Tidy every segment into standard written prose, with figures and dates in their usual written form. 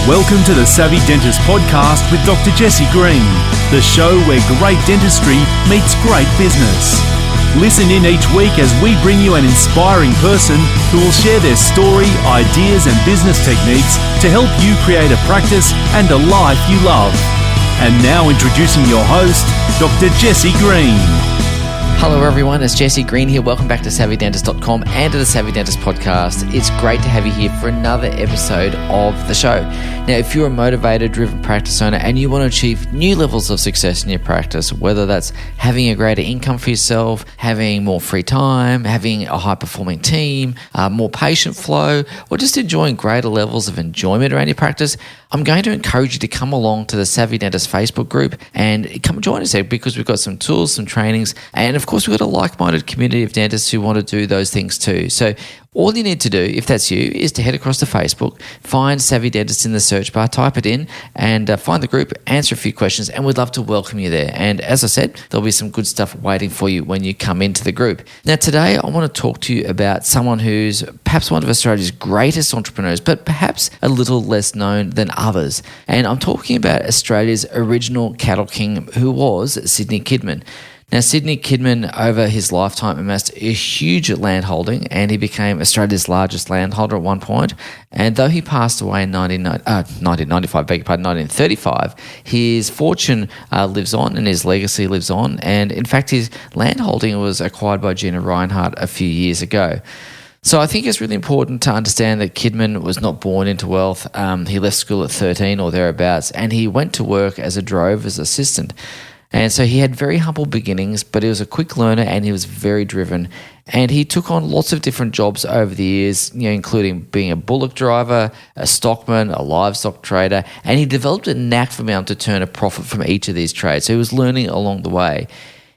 Welcome to the Savvy Dentist podcast with Dr. Jesse Green, the show where great dentistry meets great business. Listen in each week as we bring you an inspiring person who will share their story, ideas and business techniques to help you create a practice and a life you love. And now introducing your host, Dr. Jesse Green. Hello everyone, it's Jesse Green here. Welcome back to SavvyDentist.com and to the Savvy Dentist podcast. It's great to have you here for another episode of the show. Now, if you're a motivated, driven practice owner and you want to achieve new levels of success in your practice, whether that's having a greater income for yourself, having more free time, having a high-performing team, more patient flow, or just enjoying greater levels of enjoyment around your practice, I'm going to encourage you to come along to the Savvy Dentist Facebook group and come join us there because we've got some tools, some trainings, and of course we've got a like-minded community of dentists who want to do those things too. So all you need to do, if that's you, is to head across to Facebook, find Savvy Dentist in the search bar, type it in, and find the group, answer a few questions, and we'd love to welcome you there. And as I said, there'll be some good stuff waiting for you when you come into the group. Now today, I want to talk to you about someone who's perhaps one of Australia's greatest entrepreneurs, but perhaps a little less known than others. And I'm talking about Australia's original cattle king, who was Sidney Kidman. Now, Sidney Kidman, over his lifetime, amassed a huge land holding, and he became Australia's largest landholder at one point. And though he passed away in 1935, his fortune lives on and his legacy lives on. And in fact, his land holding was acquired by Gina Reinhardt a few years ago. So I think it's really important to understand that Kidman was not born into wealth. He left school at 13 or thereabouts, and he went to work as a drover's assistant. And so he had very humble beginnings, but he was a quick learner and he was very driven. And he took on lots of different jobs over the years, including being a bullock driver, a stockman, a livestock trader, and he developed a knack for being able to turn a profit from each of these trades. So he was learning along the way.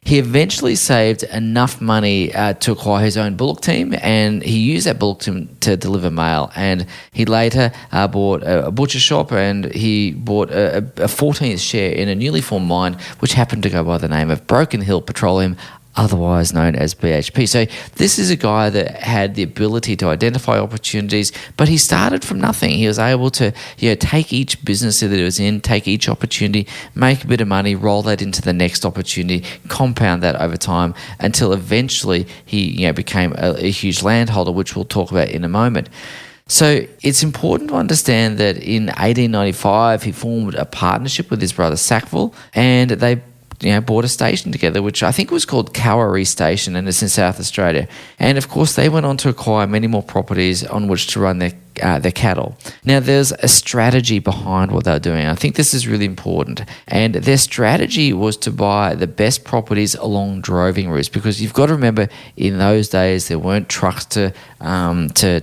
He eventually saved enough money to acquire his own bullock team, and he used that bullock team to deliver mail. And he later bought a butcher shop, and he bought a 14th share in a newly formed mine, which happened to go by the name of Broken Hill Petroleum, otherwise known as BHP. So this is a guy that had the ability to identify opportunities, but he started from nothing. He was able to take each business that he was in, take each opportunity, make a bit of money, roll that into the next opportunity, compound that over time until eventually he became a huge landholder, which we'll talk about in a moment. So it's important to understand that in 1895 he formed a partnership with his brother Sackville, and they bought a station together, which I think was called Cowaree Station, and it's in South Australia. And of course, they went on to acquire many more properties on which to run their cattle. Now, there's a strategy behind what they're doing. I think this is really important. And their strategy was to buy the best properties along droving routes, because you've got to remember, in those days, there weren't trucks to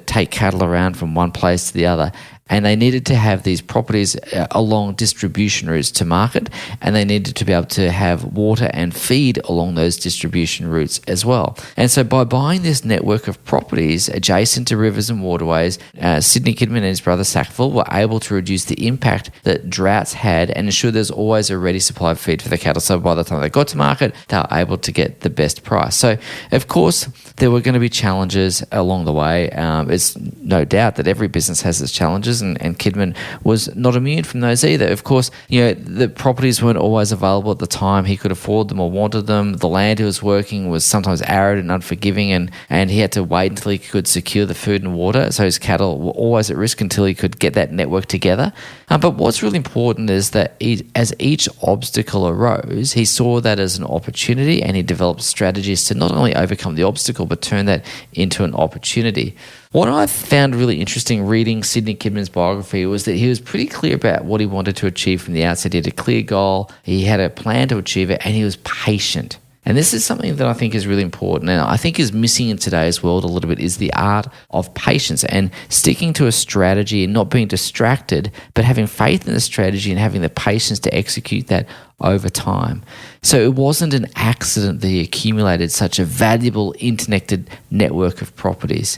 take cattle around from one place to the other. And they needed to have these properties along distribution routes to market, and they needed to be able to have water and feed along those distribution routes as well. And so by buying this network of properties adjacent to rivers and waterways, Sidney Kidman and his brother Sackville were able to reduce the impact that droughts had and ensure there's always a ready supply of feed for the cattle. So by the time they got to market, they were able to get the best price. So, of course, there were going to be challenges along the way. It's no doubt that every business has its challenges, and Kidman was not immune from those either. Of course, the properties weren't always available at the time he could afford them or wanted them. The land he was working was sometimes arid and unforgiving, and he had to wait until he could secure the food and water. So his cattle were always at risk until he could get that network together. But what's really important is that as each obstacle arose, he saw that as an opportunity, and he developed strategies to not only overcome the obstacle, but turn that into an opportunity. What I found really interesting reading Sidney Kidman's biography was that he was pretty clear about what he wanted to achieve from the outset. He had a clear goal, he had a plan to achieve it, and he was patient. And this is something that I think is really important, and I think is missing in today's world a little bit, is the art of patience and sticking to a strategy and not being distracted, but having faith in the strategy and having the patience to execute that over time. So it wasn't an accident that he accumulated such a valuable interconnected network of properties.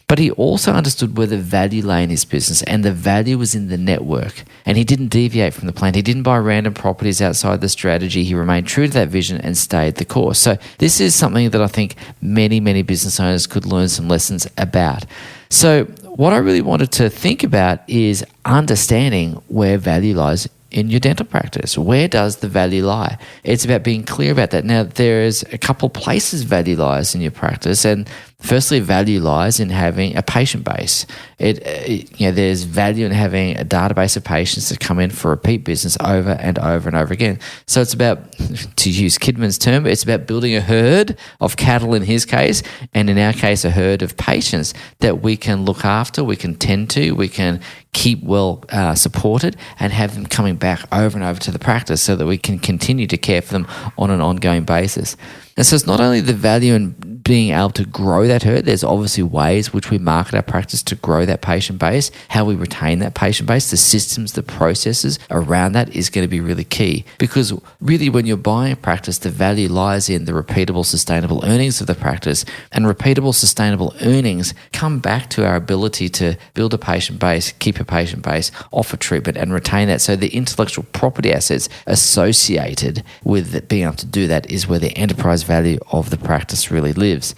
But he also understood where the value lay in his business, and the value was in the network. And he didn't deviate from the plan. He didn't buy random properties outside the strategy. He remained true to that vision and stayed the course. So this is something that I think many business owners could learn some lessons about. So what I really wanted to think about is understanding where value lies in your dental practice. Where does the value lie? It's about being clear about that. Now, there's a couple places value lies in your practice, and firstly, value lies in having a patient base. There's value in having a database of patients that come in for repeat business over and over and over again. So it's about, to use Kidman's term, it's about building a herd of cattle in his case, and in our case, a herd of patients that we can look after, we can tend to, we can keep well supported, and have them coming back over and over to the practice so that we can continue to care for them on an ongoing basis. And so it's not only the value in being able to grow that herd, there's obviously ways which we market our practice to grow that patient base, how we retain that patient base, the systems, the processes around that is going to be really key. Because really when you're buying a practice, the value lies in the repeatable, sustainable earnings of the practice. And repeatable, sustainable earnings come back to our ability to build a patient base, keep a patient base, offer treatment and retain that. So the intellectual property assets associated with being able to do that is where the enterprise value of the practice really lives.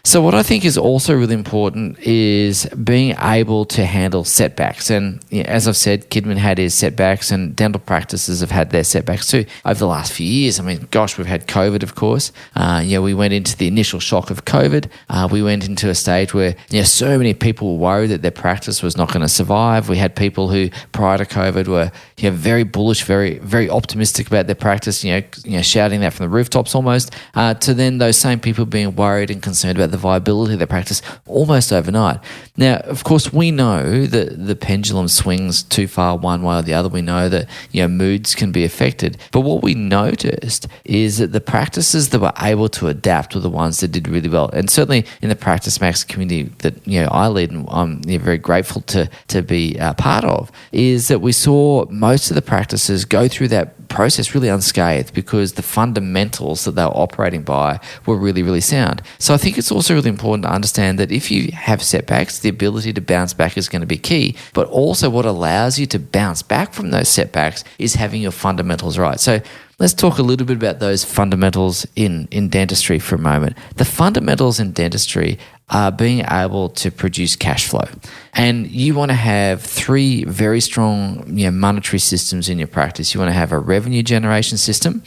So what I think is also really important is being able to handle setbacks. And as I've said, Kidman had his setbacks and dental practices have had their setbacks too over the last few years. I mean, gosh, we've had COVID, of course. We went into the initial shock of COVID. We went into a stage where so many people were worried that their practice was not going to survive. We had people who prior to COVID were very bullish, very, very optimistic about their practice, shouting that from the rooftops almost, to then those same people being worried and concerned about the viability of their practice almost overnight. Now, of course, we know that the pendulum swings too far one way or the other. We know that moods can be affected. But what we noticed is that the practices that were able to adapt were the ones that did really well. And certainly in the Practice Max community that I lead and I'm very grateful to be a part of, is that we saw most of the practices go through that process really unscathed because the fundamentals that they were operating by were really, really sound. So I think it's also really important to understand that if you have setbacks, the ability to bounce back is going to be key, but also what allows you to bounce back from those setbacks is having your fundamentals right. So let's talk a little bit about those fundamentals in dentistry for a moment. The fundamentals in dentistry are being able to produce cash flow. And you want to have three very strong monetary systems in your practice. You want to have a revenue generation system,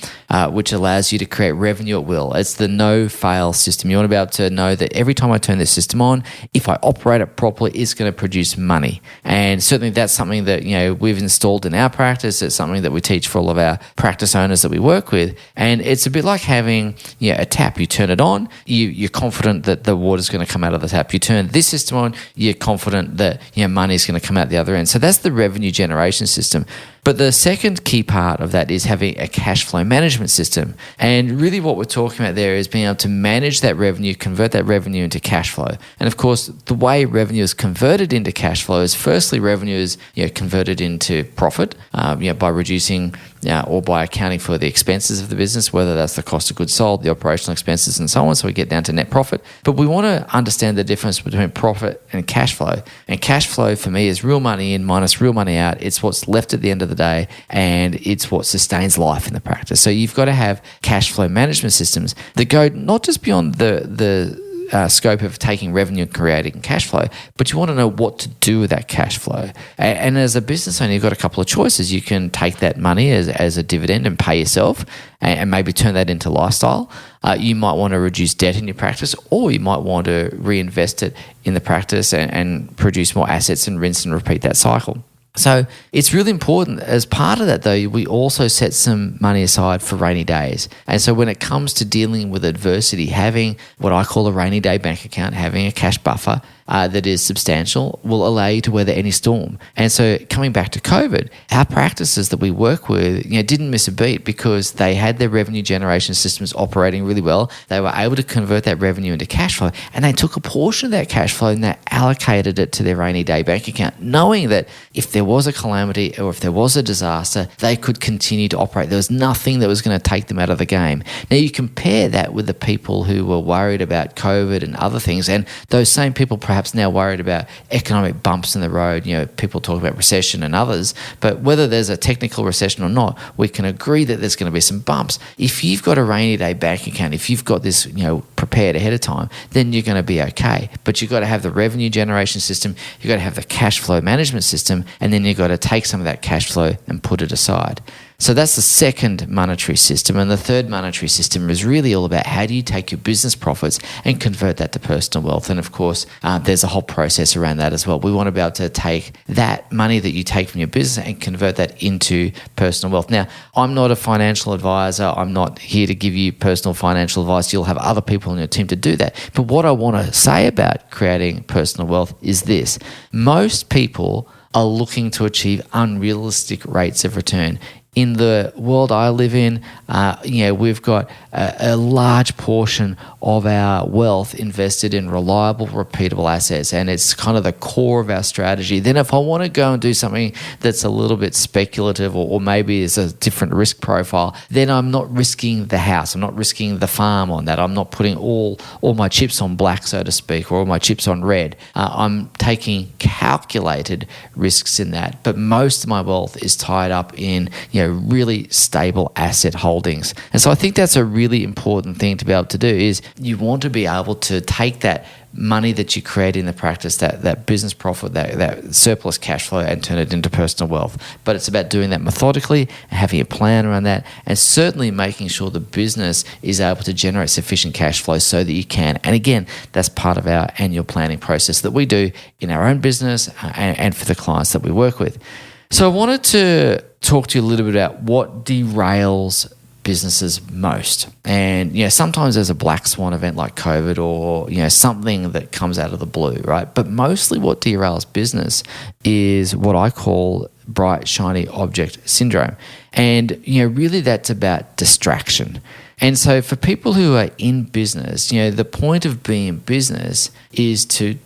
which allows you to create revenue at will. It's the no-fail system. You want to be able to know that every time I turn this system on, if I operate it properly, it's going to produce money. And certainly that's something that we've installed in our practice. It's something that we teach for all of our practice owners that we work with. And it's a bit like having a tap. You turn it on, you're confident that the water's going to come out of the tap. You turn this system on, you're confident that money's going to come out the other end. So that's the revenue generation system. But the second key part of that is having a cash flow management system. And really what we're talking about there is being able to manage that revenue, convert that revenue into cash flow. And of course, the way revenue is converted into cash flow is firstly revenue is converted into profit by reducing or by accounting for the expenses of the business, whether that's the cost of goods sold, the operational expenses and so on. So we get down to net profit. But we want to understand the difference between profit and cash flow. And cash flow for me is real money in minus real money out. It's what's left at the end of the day, and it's what sustains life in the practice. So you've got to have cash flow management systems that go not just beyond the scope of taking revenue and creating cash flow, but you want to know what to do with that cash flow. And as a business owner, you've got a couple of choices. You can take that money as a dividend and pay yourself and maybe turn that into lifestyle. You might want to reduce debt in your practice, or you might want to reinvest it in the practice and produce more assets and rinse and repeat that cycle. So it's really important. As part of that, though, we also set some money aside for rainy days. And so when it comes to dealing with adversity, having what I call a rainy day bank account, having a cash buffer that is substantial will allow you to weather any storm. And so coming back to COVID, our practices that we work with didn't miss a beat because they had their revenue generation systems operating really well. They were able to convert that revenue into cash flow, and they took a portion of that cash flow and they allocated it to their rainy day bank account, knowing that if there was a calamity or if there was a disaster, they could continue to operate. There was nothing that was going to take them out of the game. Now you compare that with the people who were worried about COVID and other things, and those same people perhaps now worried about economic bumps in the road. People talk about recession and others, but whether there's a technical recession or not, we can agree that there's going to be some bumps. If you've got a rainy day bank account, if you've got this, prepared ahead of time, then you're going to be okay. But you've got to have the revenue generation system, you've got to have the cash flow management system, and then you've got to take some of that cash flow and put it aside. So that's the second monetary system. And the third monetary system is really all about how do you take your business profits and convert that to personal wealth. And of course, there's a whole process around that as well. We want to be able to take that money that you take from your business and convert that into personal wealth. Now, I'm not a financial advisor. I'm not here to give you personal financial advice. You'll have other people on your team to do that. But what I want to say about creating personal wealth is this. Most people are looking to achieve unrealistic rates of return. In the world I live in, we've got a large portion of our wealth invested in reliable, repeatable assets, and it's kind of the core of our strategy. Then if I want to go and do something that's a little bit speculative or maybe is a different risk profile, then I'm not risking the house. I'm not risking the farm on that. I'm not putting all my chips on black, so to speak, or all my chips on red. I'm taking calculated risks in that, but most of my wealth is tied up in really stable asset holdings. And so I think that's a really important thing to be able to do is you want to be able to take that money that you create in the practice, that business profit, that surplus cash flow, and turn it into personal wealth. But it's about doing that methodically and having a plan around that, and certainly making sure the business is able to generate sufficient cash flow so that you can. And again, that's part of our annual planning process that we do in our own business and for the clients that we work with. So I wanted to talk to you a little bit about what derails businesses most. And, sometimes there's a black swan event like COVID or, something that comes out of the blue, right? But mostly what derails business is what I call bright, shiny object syndrome. And, really that's about distraction. And so for people who are in business, the point of being in business is to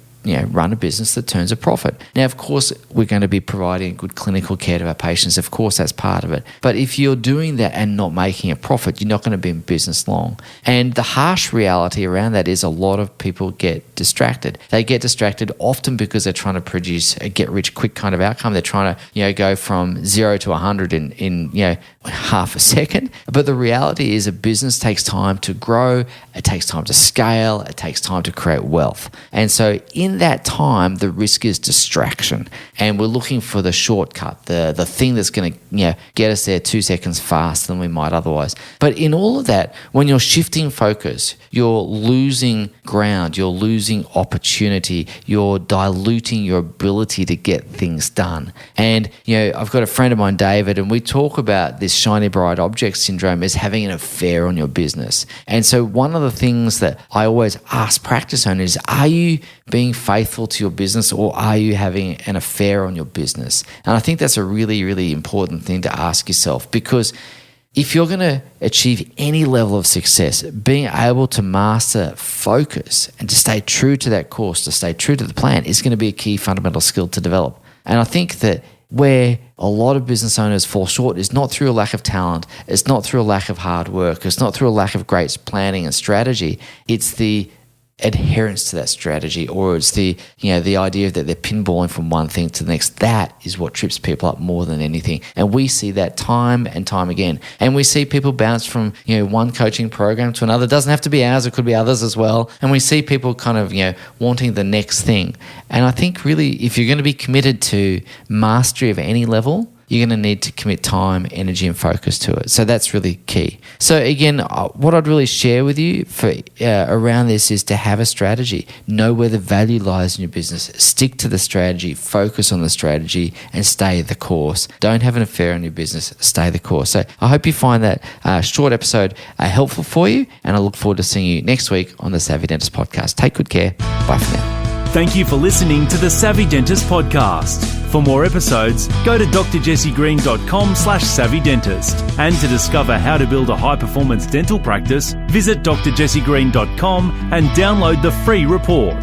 run a business that turns a profit. Now, of course, we're going to be providing good clinical care to our patients. Of course, that's part of it. But if you're doing that and not making a profit, you're not going to be in business long. And the harsh reality around that is a lot of people get distracted. They get distracted often because they're trying to produce a get-rich-quick kind of outcome. They're trying to, go from 0 to 100 in half a second. But the reality is a business takes time to grow. It takes time to scale. It takes time to create wealth. And so in that time, the risk is distraction, and we're looking for the shortcut, the thing that's going to get us there 2 seconds faster than we might otherwise. But in all of that, when you're shifting focus, you're losing ground, you're losing opportunity, you're diluting your ability to get things done. And I've got a friend of mine, David, and we talk about this shiny bright object syndrome as having an affair on your business. And so one of the things that I always ask practice owners is, are you being faithful to your business, or are you having an affair on your business? And I think that's a really, really important thing to ask yourself, because if you're going to achieve any level of success, being able to master focus and to stay true to that course, to stay true to the plan, is going to be a key fundamental skill to develop. And I think that where a lot of business owners fall short is not through a lack of talent, it's not through a lack of hard work, it's not through a lack of great planning and strategy, it's the adherence to that strategy, or it's the idea that they're pinballing from one thing to the next. That is what trips people up more than anything. And we see that time and time again. And we see people bounce from one coaching program to another. It doesn't have to be ours, it could be others as well. And we see people kind of wanting the next thing. And I think really, if you're going to be committed to mastery of any level, you're going to need to commit time, energy, and focus to it. So that's really key. So again, what I'd really share with you for around this is to have a strategy. Know where the value lies in your business. Stick to the strategy, focus on the strategy, and stay the course. Don't have an affair on your business. Stay the course. So I hope you find that short episode helpful for you, and I look forward to seeing you next week on the Savvy Dentist Podcast. Take good care. Bye for now. Thank you for listening to the Savvy Dentist Podcast. For more episodes, go to drjessiegreen.com/savvydentist. And to discover how to build a high-performance dental practice, visit drjessiegreen.com and download the free report.